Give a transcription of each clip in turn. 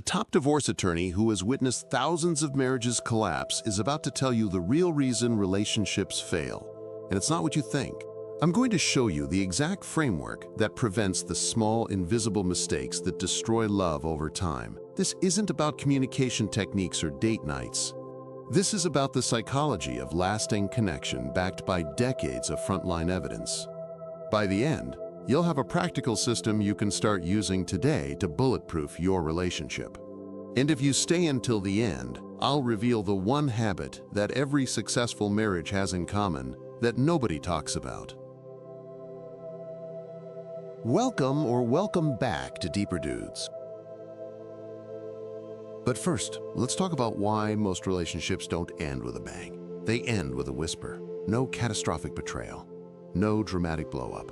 top divorce attorney who has witnessed thousands of marriages collapse is about to tell you the real reason relationships fail. And it's not what you think. I'm going to show you the exact framework that prevents the small, invisible mistakes that destroy love over time. This isn't about communication techniques or date nights. This is about the psychology of lasting connection backed by decades of frontline evidence. By the end, you'll have a practical system you can start using today to bulletproof your relationship. And if you stay until the end, I'll reveal the one habit that every successful marriage has in common that nobody talks about. Welcome back to Deeper Dudes. But first, let's talk about why most relationships don't end with a bang. They end with a whisper. No catastrophic betrayal. No dramatic blow-up.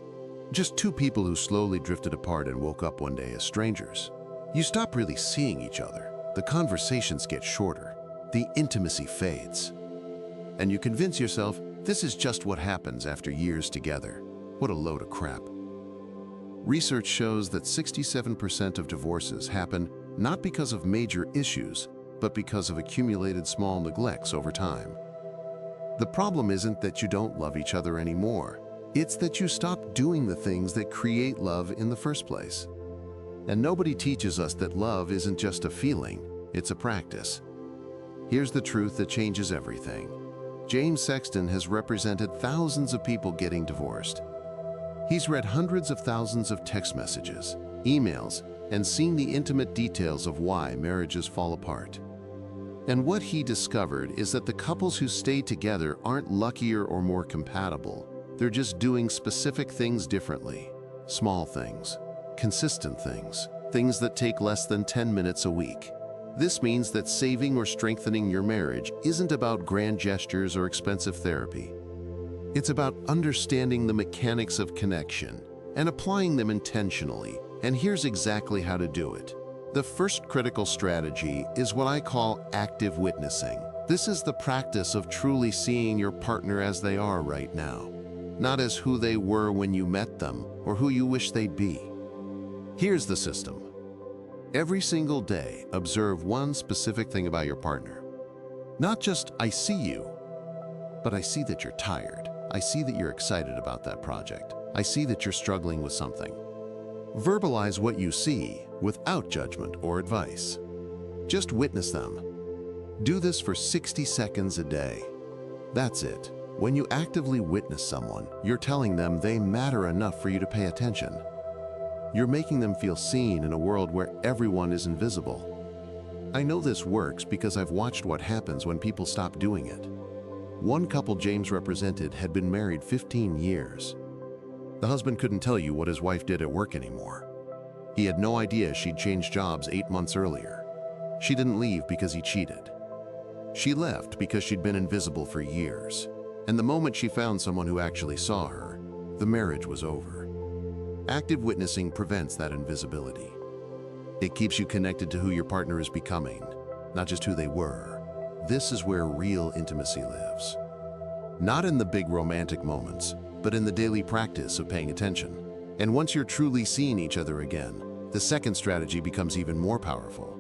Just two people who slowly drifted apart and woke up one day as strangers. You stop really seeing each other. The conversations get shorter. The intimacy fades. And you convince yourself this is just what happens after years together. What a load of crap. Research shows that 67% of divorces happen not because of major issues, but because of accumulated small neglects over time. The problem isn't that you don't love each other anymore. It's that you stop doing the things that create love in the first place. And nobody teaches us that love isn't just a feeling, it's a practice. Here's the truth that changes everything. James Sexton has represented thousands of people getting divorced. He's read hundreds of thousands of text messages, emails, and seen the intimate details of why marriages fall apart. And what he discovered is that the couples who stay together aren't luckier or more compatible. They're just doing specific things differently. Small things, consistent things, things that take less than 10 minutes a week. This means that saving or strengthening your marriage isn't about grand gestures or expensive therapy. It's about understanding the mechanics of connection and applying them intentionally. And here's exactly how to do it. The first critical strategy is what I call active witnessing. This is the practice of truly seeing your partner as they are right now, not as who they were when you met them or who you wish they'd be. Here's the system. Every single day, observe one specific thing about your partner. Not just, I see you, but I see that you're tired. I see that you're excited about that project. I see that you're struggling with something. Verbalize what you see without judgment or advice. Just witness them. Do this for 60 seconds a day. That's it. When you actively witness someone, you're telling them they matter enough for you to pay attention. You're making them feel seen in a world where everyone is invisible. I know this works because I've watched what happens when people stop doing it. One couple James represented had been married 15 years. The husband couldn't tell you what his wife did at work anymore. He had no idea she'd changed jobs 8 months earlier. She didn't leave because he cheated. She left because she'd been invisible for years. And the moment she found someone who actually saw her, the marriage was over. Active witnessing prevents that invisibility. It keeps you connected to who your partner is becoming, not just who they were. This is where real intimacy lives. Not in the big romantic moments, but in the daily practice of paying attention. And once you're truly seeing each other again, the second strategy becomes even more powerful.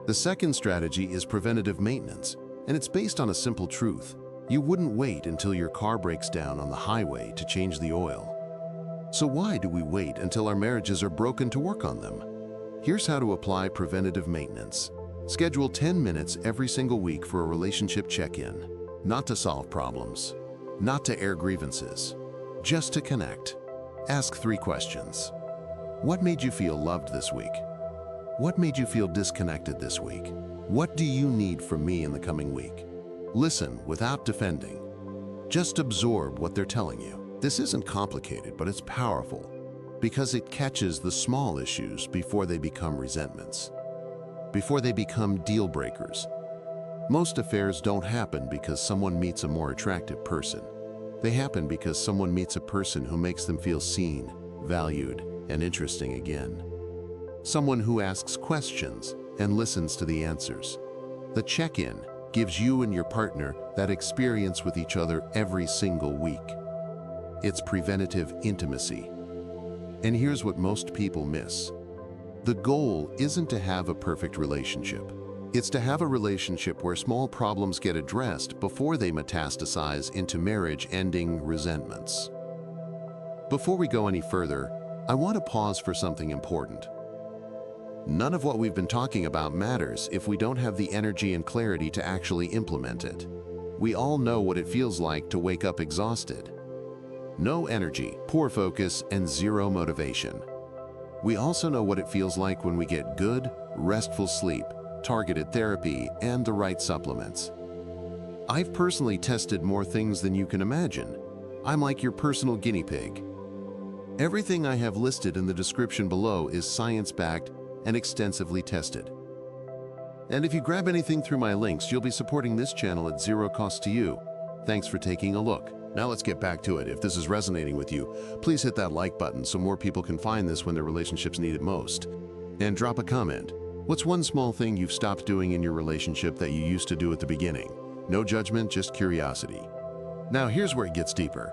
The second strategy is preventative maintenance, and it's based on a simple truth. You wouldn't wait until your car breaks down on the highway to change the oil. So why do we wait until our marriages are broken to work on them? Here's how to apply preventative maintenance. Schedule 10 minutes every single week for a relationship check-in. Not to solve problems, not to air grievances, just to connect. Ask 3 questions. What made you feel loved this week? What made you feel disconnected this week? What do you need from me in the coming week? Listen without defending. Just absorb what they're telling you. This isn't complicated, but it's powerful because it catches the small issues before they become resentments, before they become deal breakers. Most affairs don't happen because someone meets a more attractive person. They happen because someone meets a person who makes them feel seen, valued, and interesting again. Someone who asks questions and listens to the answers. The check-in gives you and your partner that experience with each other every single week. It's preventative intimacy. And here's what most people miss. The goal isn't to have a perfect relationship. It's to have a relationship where small problems get addressed before they metastasize into marriage-ending resentments. Before we go any further, I want to pause for something important. None of what we've been talking about matters if we don't have the energy and clarity to actually implement it. We all know what it feels like to wake up exhausted. No energy, poor focus, and zero motivation. We also know what it feels like when we get good, restful sleep, targeted therapy, and the right supplements. I've personally tested more things than you can imagine. I'm like your personal guinea pig. Everything I have listed in the description below is science-backed and extensively tested. And if you grab anything through my links, you'll be supporting this channel at zero cost to you. Thanks for taking a look. Now let's get back to it. If this is resonating with you, please hit that like button so more people can find this when their relationships need it most. And drop a comment. What's one small thing you've stopped doing in your relationship that you used to do at the beginning? No judgment, just curiosity. Now here's where it gets deeper.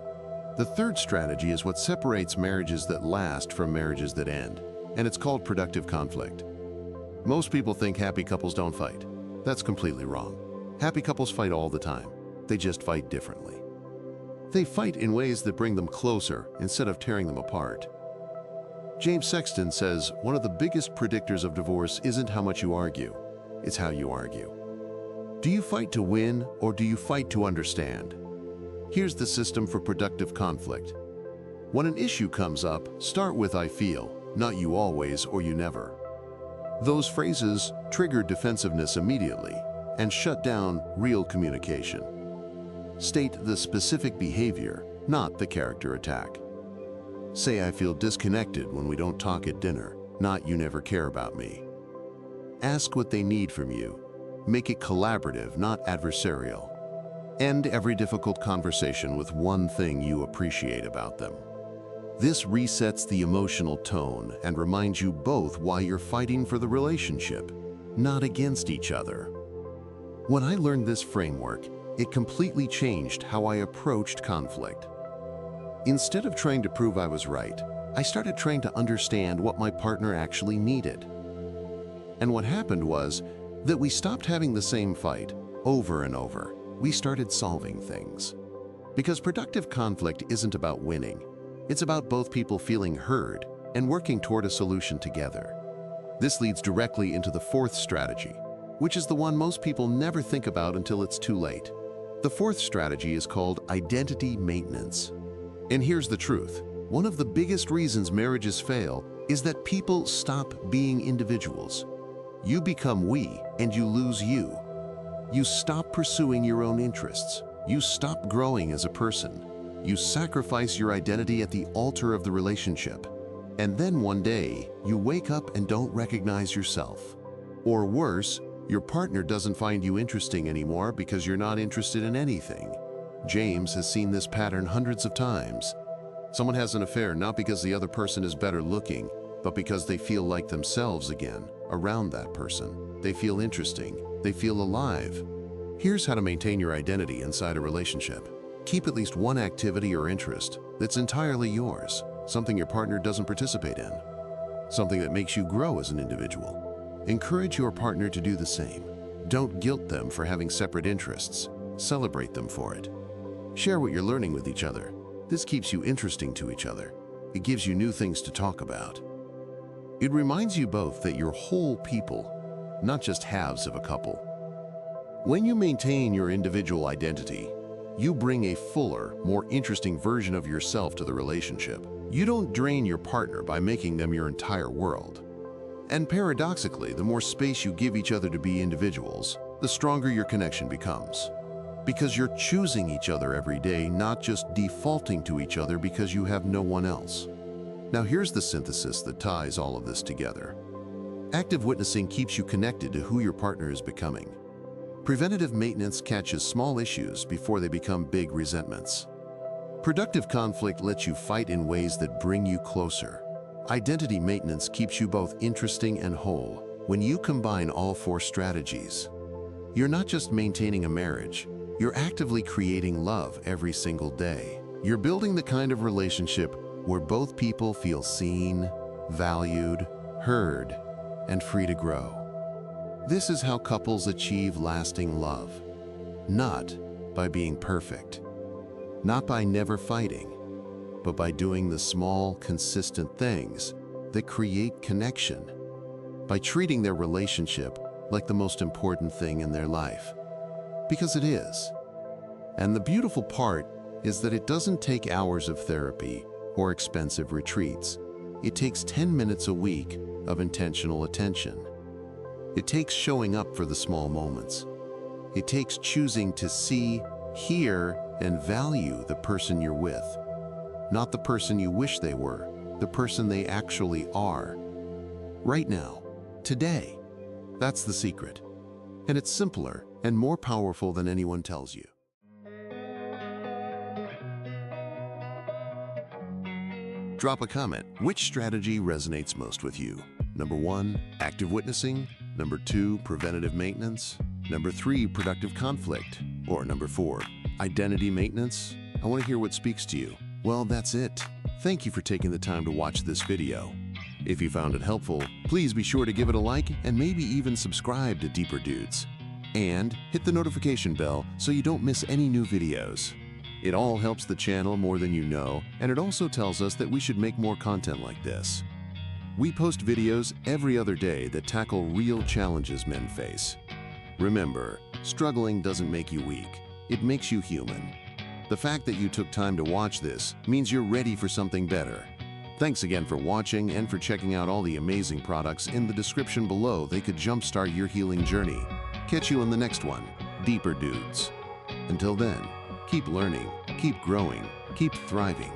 The third strategy is what separates marriages that last from marriages that end, and it's called productive conflict. Most people think happy couples don't fight. That's completely wrong. Happy couples fight all the time. They just fight differently. They fight in ways that bring them closer instead of tearing them apart. James Sexton says, one of the biggest predictors of divorce isn't how much you argue, it's how you argue. Do you fight to win or do you fight to understand? Here's the system for productive conflict. When an issue comes up, start with "I feel," not "you always" or "you never." Those phrases trigger defensiveness immediately and shut down real communication. State the specific behavior, not the character attack. Say, "I feel disconnected when we don't talk at dinner," not "you never care about me." Ask what they need from you. Make it collaborative, not adversarial. End every difficult conversation with one thing you appreciate about them. This resets the emotional tone and reminds you both why you're fighting for the relationship, not against each other. When I learned this framework, it completely changed how I approached conflict. Instead of trying to prove I was right, I started trying to understand what my partner actually needed. And what happened was that we stopped having the same fight over and over. We started solving things. Because productive conflict isn't about winning. It's about both people feeling heard and working toward a solution together. This leads directly into the fourth strategy, which is the one most people never think about until it's too late. The fourth strategy is called identity maintenance. And here's the truth. One of the biggest reasons marriages fail is that people stop being individuals. You become we and you lose you. You stop pursuing your own interests. You stop growing as a person. You sacrifice your identity at the altar of the relationship. And then one day, you wake up and don't recognize yourself. Or worse, your partner doesn't find you interesting anymore because you're not interested in anything. James has seen this pattern hundreds of times. Someone has an affair not because the other person is better looking, but because they feel like themselves again around that person. They feel interesting. They feel alive. Here's how to maintain your identity inside a relationship. Keep at least one activity or interest that's entirely yours, something your partner doesn't participate in, something that makes you grow as an individual. Encourage your partner to do the same. Don't guilt them for having separate interests. Celebrate them for it. Share what you're learning with each other. This keeps you interesting to each other. It gives you new things to talk about. It reminds you both that you're whole people, not just halves of a couple. When you maintain your individual identity, you bring a fuller, more interesting version of yourself to the relationship. You don't drain your partner by making them your entire world. And paradoxically, the more space you give each other to be individuals, the stronger your connection becomes. Because you're choosing each other every day, not just defaulting to each other because you have no one else. Now here's the synthesis that ties all of this together. Active witnessing keeps you connected to who your partner is becoming. Preventative maintenance catches small issues before they become big resentments. Productive conflict lets you fight in ways that bring you closer. Identity maintenance keeps you both interesting and whole. When you combine all four strategies, you're not just maintaining a marriage, you're actively creating love every single day. You're building the kind of relationship where both people feel seen, valued, heard, and free to grow. This is how couples achieve lasting love. Not by being perfect, not by never fighting, but by doing the small, consistent things that create connection, by treating their relationship like the most important thing in their life. Because it is. And the beautiful part is that it doesn't take hours of therapy or expensive retreats. It takes 10 minutes a week of intentional attention. It takes showing up for the small moments. It takes choosing to see, hear, and value the person you're with. Not the person you wish they were, the person they actually are. Right now, today. That's the secret. And it's simpler and more powerful than anyone tells you. Drop a comment. Which strategy resonates most with you? Number 1, active witnessing. Number 2, preventative maintenance. Number 3, productive conflict. Or number 4, identity maintenance. I want to hear what speaks to you. Well, that's it. Thank you for taking the time to watch this video. If you found it helpful, please be sure to give it a like and maybe even subscribe to Deeper Dudes. And hit the notification bell so you don't miss any new videos. It all helps the channel more than you know, and it also tells us that we should make more content like this. We post videos every other day that tackle real challenges men face. Remember, struggling doesn't make you weak, it makes you human. The fact that you took time to watch this means you're ready for something better. Thanks again for watching and for checking out all the amazing products in the description below. They could jumpstart your healing journey. Catch you in the next one, Deeper Dudes. Until then, keep learning, keep growing, keep thriving.